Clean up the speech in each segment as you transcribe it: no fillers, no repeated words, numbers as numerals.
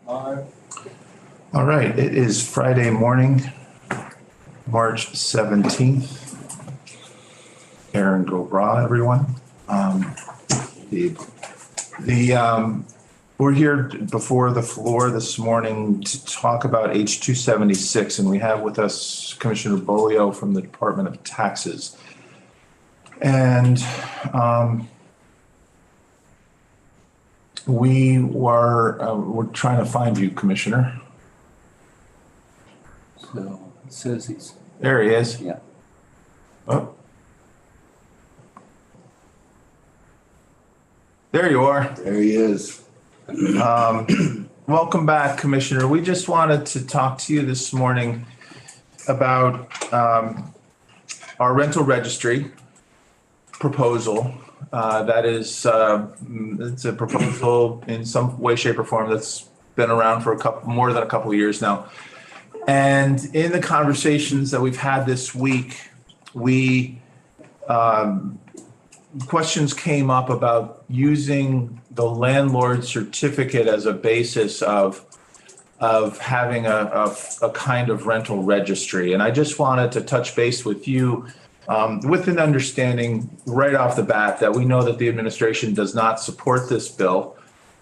All right, it is Friday morning, March 17th. Aaron go raw, everyone. We're here before the floor this morning to talk about H-276, and we have with us Commissioner Bolio from the Department of Taxes. And we're trying to find you, Commissioner. So it says he's, There he is. yeah. Oh. There you are. There he is. Welcome back, Commissioner. We just wanted to talk to you this morning about our rental registry proposal. That is, it's a proposal in some way, shape, or form that's been around for more than a couple of years now. And in the conversations that we've had this week, questions came up about using the landlord certificate as a basis of having a kind of rental registry. And I just wanted to touch base with you with an understanding right off the bat that we know that the administration does not support this bill.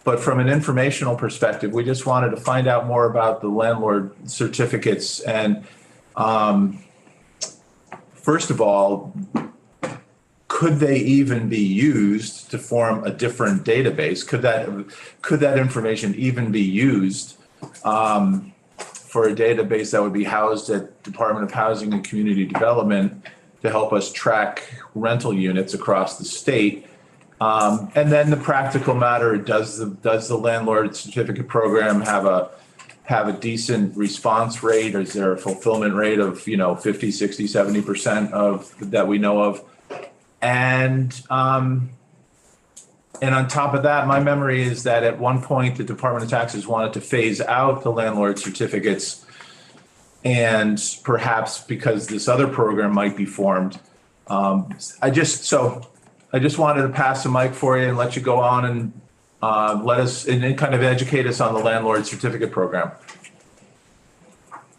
But from an informational perspective, we just wanted to find out more about the landlord certificates. And first of all, could they even be used to form a different database? Could that information even be used for a database that would be housed at Department of Housing and Community Development to help us track rental units across the state? And then the practical matter, does the landlord certificate program have a decent response rate? Or is there a fulfillment rate of 50, 60, 70% of that we know of? And on top of that, my memory is that at one point the Department of Taxes wanted to phase out the landlord certificates, and perhaps because this other program might be formed. I just wanted to pass the mic for you and let you go on and let us and kind of educate us on the landlord certificate program.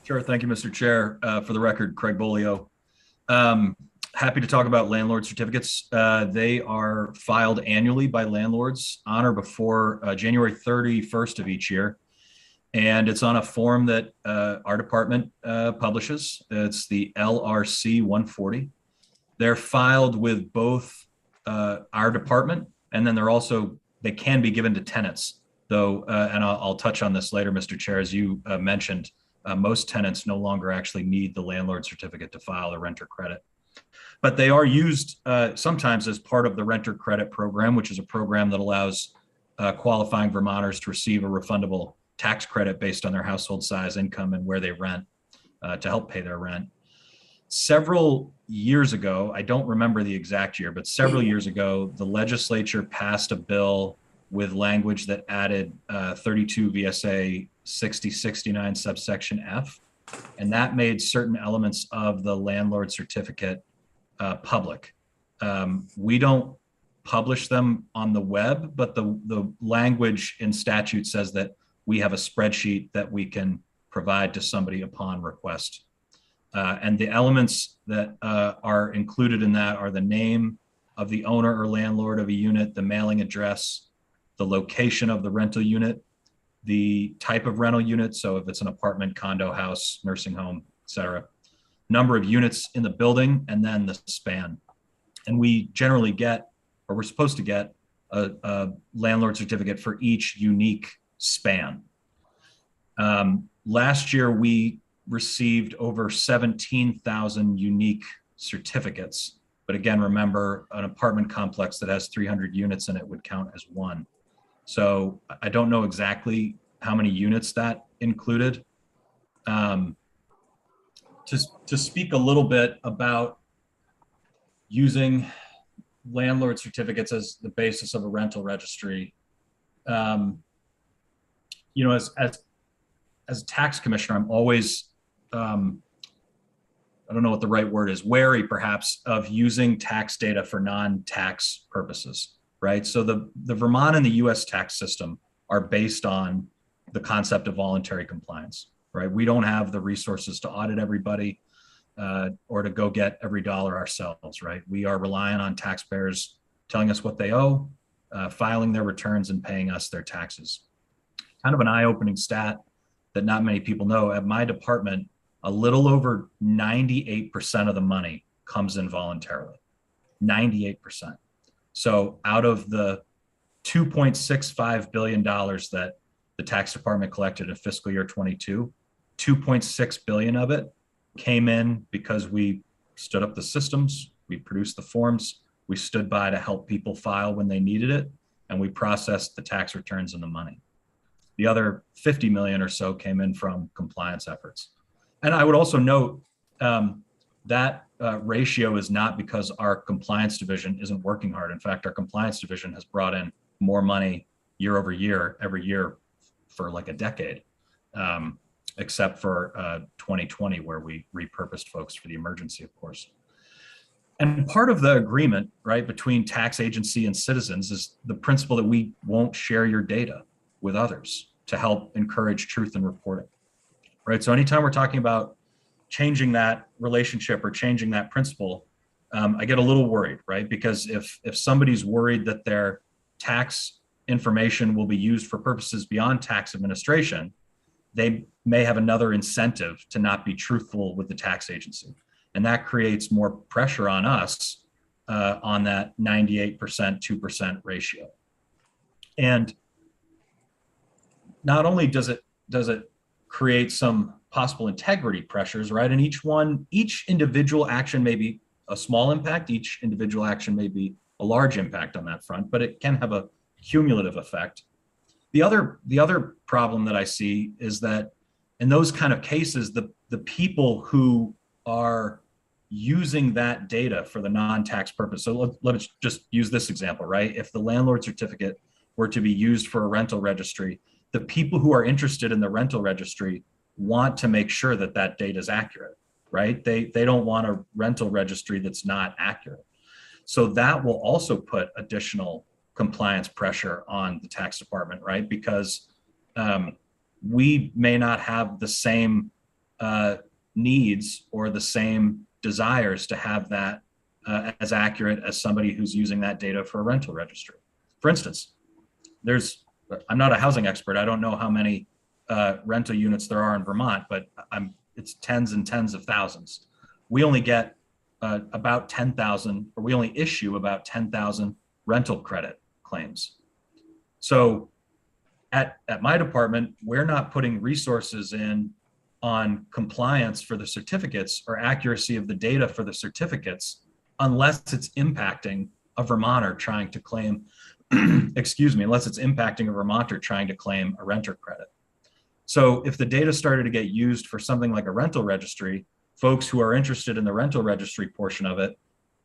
Sure. Thank you, Mr. Chair. For the record, Craig Bolio. Happy to talk about landlord certificates. They are filed annually by landlords on or before January 31st of each year. And it's on a form that our department publishes. It's the LRC 140. They're filed with both our department, and then they can be given to tenants, though, and I'll touch on this later, Mr. Chair, as you mentioned, most tenants no longer actually need the landlord certificate to file a renter credit. But they are used sometimes as part of the renter credit program, which is a program that allows qualifying Vermonters to receive a refundable tax credit based on their household size, income, and where they rent to help pay their rent. Several years ago, I don't remember the exact year, but several years ago, the legislature passed a bill with language that added 32 VSA 6069 subsection F, and that made certain elements of the landlord certificate public. We don't publish them on the web, but the language in statute says that we have a spreadsheet that we can provide to somebody upon request. And the elements that are included in that are the name of the owner or landlord of a unit, the mailing address, the location of the rental unit, the type of rental unit, so if it's an apartment, condo, house, nursing home, et cetera, number of units in the building, and then the span. And we generally get, or we're supposed to get, a landlord certificate for each unique span. Last year, we received over 17,000 unique certificates. But again, remember, an apartment complex that has 300 units in it would count as one. So I don't know exactly how many units that included. To speak a little bit about using landlord certificates as the basis of a rental registry, as a tax commissioner, I'm always, I don't know what the right word is, wary perhaps of using tax data for non-tax purposes, right? So the Vermont and the US tax system are based on the concept of voluntary compliance, right? We don't have the resources to audit everybody or to go get every dollar ourselves, right? We are relying on taxpayers telling us what they owe, filing their returns and paying us their taxes. Kind of an eye-opening stat that not many people know. At my department, a little over 98% of the money comes in voluntarily, 98%. So out of the $2.65 billion that the tax department collected in fiscal year 22, 2.6 billion of it came in because we stood up the systems, we produced the forms, we stood by to help people file when they needed it, and we processed the tax returns and the money. The other 50 million or so came in from compliance efforts. And I would also note that ratio is not because our compliance division isn't working hard. In fact, our compliance division has brought in more money year over year, every year for like a decade, except for 2020, where we repurposed folks for the emergency, of course. And part of the agreement, right, between tax agency and citizens is the principle that we won't share your data with others to help encourage truth in reporting, right? So anytime we're talking about changing that relationship or changing that principle, I get a little worried, right? Because if somebody's worried that their tax information will be used for purposes beyond tax administration, they may have another incentive to not be truthful with the tax agency. And that creates more pressure on us on that 98%, 2% ratio. And not only does it create some possible integrity pressures, right? And each individual action may be a small impact, each individual action may be a large impact on that front, but it can have a cumulative effect. The other problem that I see is that in those kind of cases, the people who are using that data for the non-tax purpose. So let's just use this example, right? If the landlord certificate were to be used for a rental registry, the people who are interested in the rental registry want to make sure that that data is accurate, right? They don't want a rental registry that's not accurate. So that will also put additional compliance pressure on the tax department, right? Because we may not have the same needs or the same desires to have that as accurate as somebody who's using that data for a rental registry. For instance, I'm not a housing expert. I don't know how many rental units there are in Vermont, but it's tens and tens of thousands. We only get about 10,000, or we only issue about 10,000 rental credit claims. So at my department, we're not putting resources in on compliance for the certificates or accuracy of the data for the certificates unless it's impacting a Vermonter trying to claim, unless it's impacting a Vermonter trying to claim a renter credit. So if the data started to get used for something like a rental registry, folks who are interested in the rental registry portion of it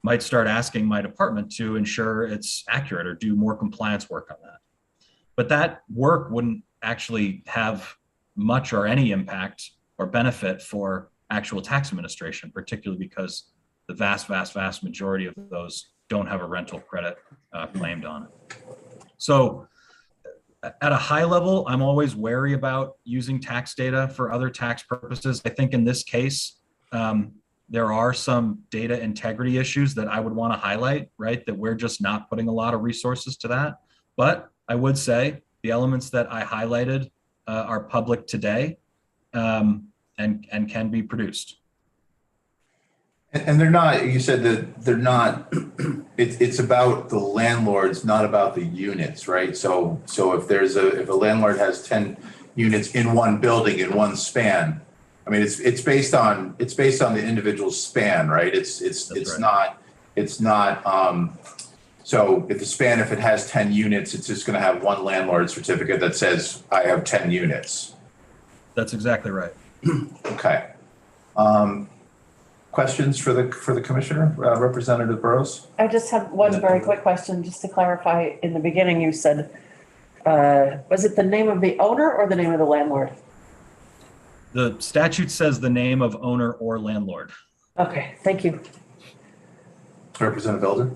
might start asking my department to ensure it's accurate or do more compliance work on that. But that work wouldn't actually have much or any impact or benefit for actual tax administration, particularly because the vast majority of those don't have a rental credit claimed on it. So at a high level, I'm always wary about using tax data for other tax purposes. I think in this case, there are some data integrity issues that I would want to highlight, right? That we're just not putting a lot of resources to that. But I would say the elements that I highlighted are public today and can be produced. And they're not, you said that they're not, it's about the landlords, not about the units, right? So if if a landlord has 10 units in one building in one span, I mean, it's based on the individual span, right? It's not, so if it has 10 units, it's just going to have one landlord certificate that says I have 10 units. That's exactly right. Okay. Questions for the commissioner, Representative Burrows? I just have one very quick question, just to clarify. In the beginning, you said, was it the name of the owner or the name of the landlord? The statute says the name of owner or landlord. Okay, thank you. Representative Elder?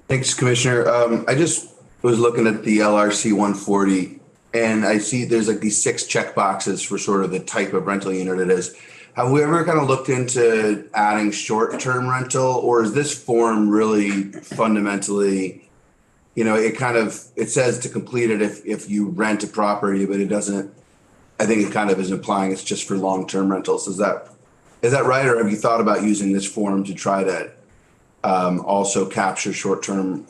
Thanks, Commissioner. I just was looking at the LRC 140 and I see there's like these 6 check boxes for sort of the type of rental unit it is. Have we ever kind of looked into adding short-term rental, or is this form really fundamentally, it says to complete it if you rent a property, but it doesn't, I think it kind of is implying it's just for long-term rentals. Is that right? Or have you thought about using this form to try to also capture short-term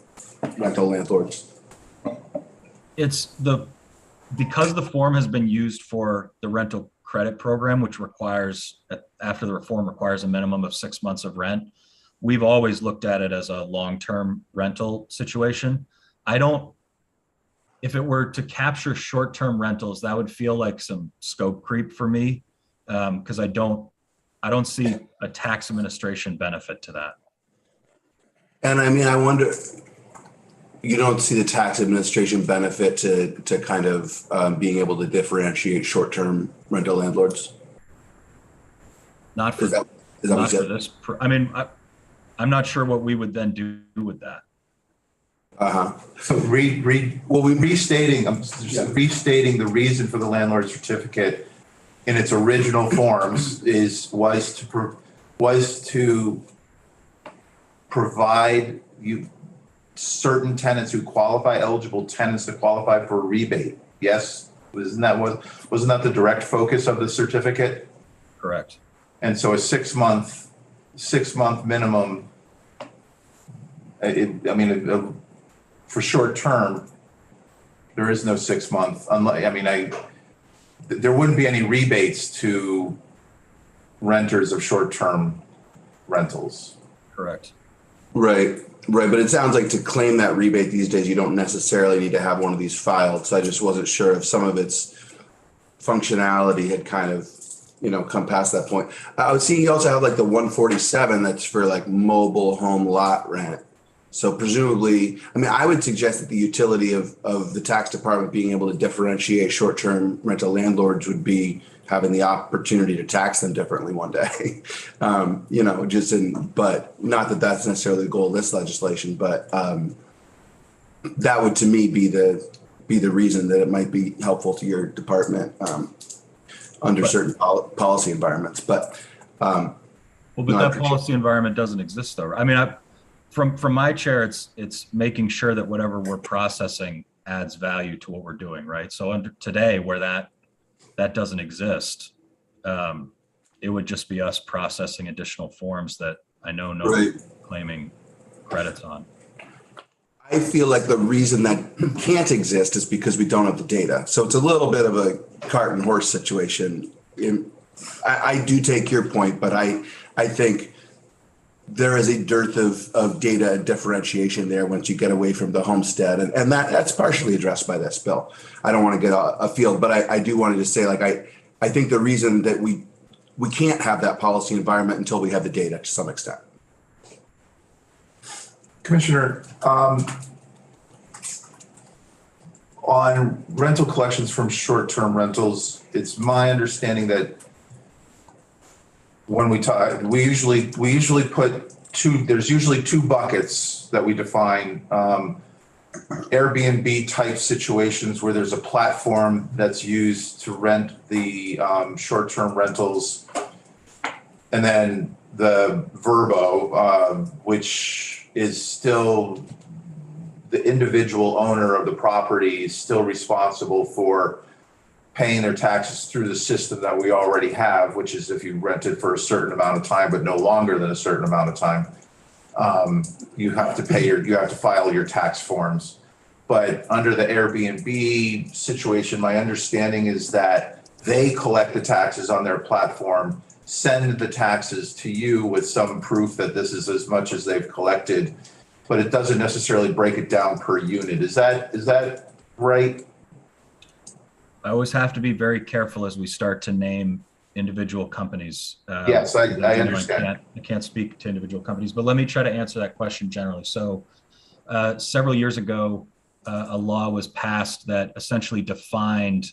rental landlords? Because the form has been used for the rental credit program, which requires, after the reform, requires a minimum of 6 months of rent. We've always looked at it as a long-term rental situation. If it were to capture short-term rentals, that would feel like some scope creep for me, because I don't see a tax administration benefit to that. And I mean, I wonder, you don't see the tax administration benefit to kind of being able to differentiate short-term rental landlords? Not for, Is that what you not for said? this. I mean, I'm not sure what we would then do with that. So restating the reason for the landlord certificate in its original forms was to provide you certain tenants who qualify, eligible tenants to qualify for a rebate. Yes, wasn't that the direct focus of the certificate? Correct. And so a 6 month minimum. For short term, there is no 6 month. There wouldn't be any rebates to renters of short term rentals. Correct. Right. But it sounds like to claim that rebate these days, you don't necessarily need to have one of these filed. So I just wasn't sure if some of its functionality had kind of, come past that point. I was seeing you also have like the 147 that's for like mobile home lot rent. So presumably, I would suggest that the utility of the tax department being able to differentiate short-term rental landlords would be having the opportunity to tax them differently one day. But not that that's necessarily the goal of this legislation, but that would to me be the reason that it might be helpful to your department under certain policy environments. But that policy environment doesn't exist though. From my chair, it's making sure that whatever we're processing adds value to what we're doing, right? So under today, where that doesn't exist, it would just be us processing additional forms that I know nobody's claiming credits on. I feel like the reason that can't exist is because we don't have the data. So it's a little bit of a cart and horse situation. I do take your point, but I think there is a dearth of data and differentiation there once you get away from the homestead. And that's partially addressed by this bill. I don't want to get afield, but I do want to just say, like, I think the reason that we can't have that policy environment until we have the data to some extent. Commissioner, on rental collections from short-term rentals, it's my understanding that when we talk, we usually put there's usually 2 buckets that we define. Airbnb type situations where there's a platform that's used to rent the short-term rentals, and then the Verbo, which is still the individual owner of the property is still responsible for paying their taxes through the system that we already have, which is if you rent it for a certain amount of time, but no longer than a certain amount of time, you have to file your tax forms. But under the Airbnb situation, my understanding is that they collect the taxes on their platform, send the taxes to you with some proof that this is as much as they've collected, but it doesn't necessarily break it down per unit. Is that right? I always have to be very careful as we start to name individual companies. Yes, I understand. I can't speak to individual companies, but let me try to answer that question generally. So several years ago, a law was passed that essentially defined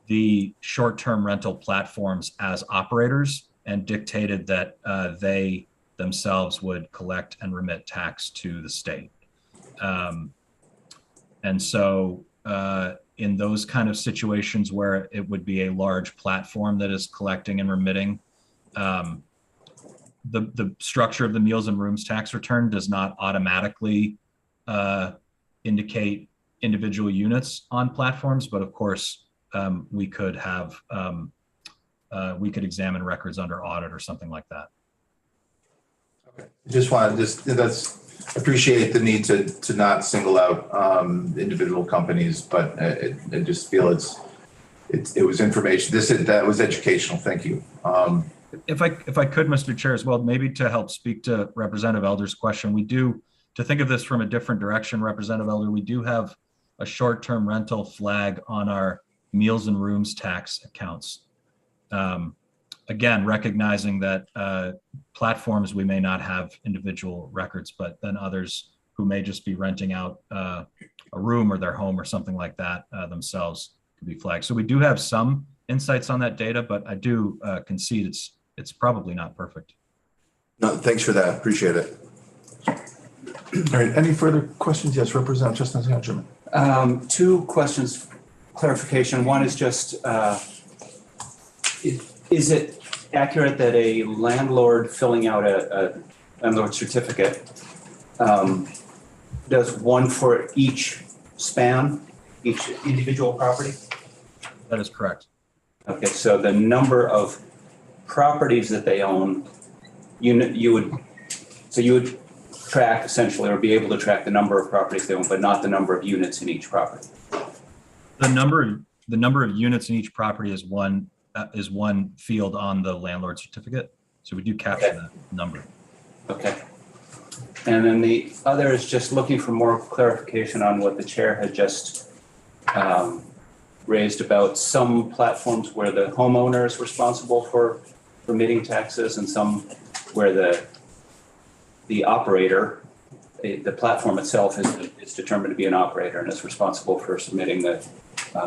the short-term rental platforms as operators and dictated that they themselves would collect and remit tax to the state. And so in those kind of situations where it would be a large platform that is collecting and remitting. The structure of the meals and rooms tax return does not automatically indicate individual units on platforms, but of course, we could examine records under audit or something like that. Just wanted, appreciate the need to not single out individual companies, but I just feel it was information. That was educational. Thank you. If I could, Mr. Chair, as well, maybe to help speak to Representative Elder's question, to think of this from a different direction, Representative Elder, we do have a short-term rental flag on our meals and rooms tax accounts. Again, recognizing that platforms, we may not have individual records, but then others who may just be renting out a room or their home or something like that themselves could be flagged. So we do have some insights on that data, but I do concede it's probably not perfect. No, thanks for that. Appreciate it. All right. Any further questions? Yes, Representative Justin Benjamin. Two questions, clarification. One is just, is it accurate that a landlord filling out a landlord certificate does one for each span, each individual property? That is correct. Okay, so the number of properties that they own, you would track essentially, or be able to track the number of properties they own, but not the number of units in each property. The number of units in each property is one field on the landlord certificate. So we do capture that number. Okay. And then the other is just looking for more clarification on what the chair had just raised about some platforms where the homeowner is responsible for remitting taxes and some where the operator, the platform itself is determined to be an operator and is responsible for submitting the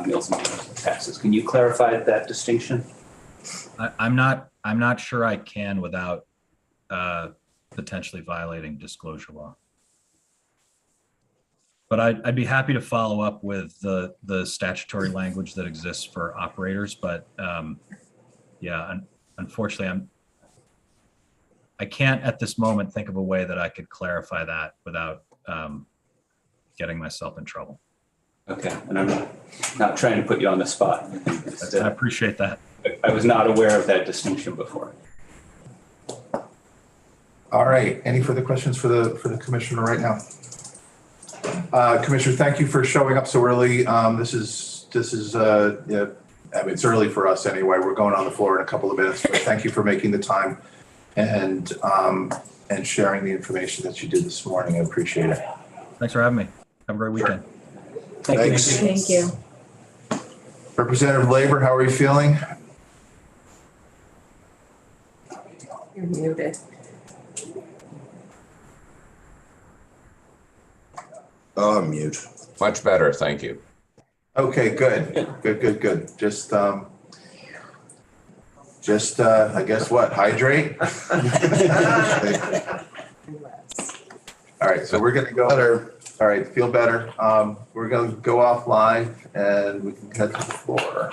meals and rooms taxes. Can you clarify that distinction? I'm not sure I can without potentially violating disclosure law. But I'd be happy to follow up with the statutory language that exists for operators. But yeah, unfortunately, I can't at this moment think of a way that I could clarify that without getting myself in trouble. Okay, and I'm not trying to put you on the spot. I appreciate that. I was not aware of that distinction before. All right. Any further questions for the commissioner right now? Commissioner, thank you for showing up so early. This is yeah, I mean, it's early for us anyway. We're going on the floor in a couple of minutes, but thank you for making the time and sharing the information that you did this morning. I appreciate it. Thanks for having me. Have a great weekend. Thanks. Thank you. Representative Labor, how are you feeling? You're muted. Oh, I'm mute. Much better, thank you. Okay, good. Just I guess what? Hydrate. All right, so we're gonna go. Better. All right, feel better. We're gonna go off live and we can head to the floor.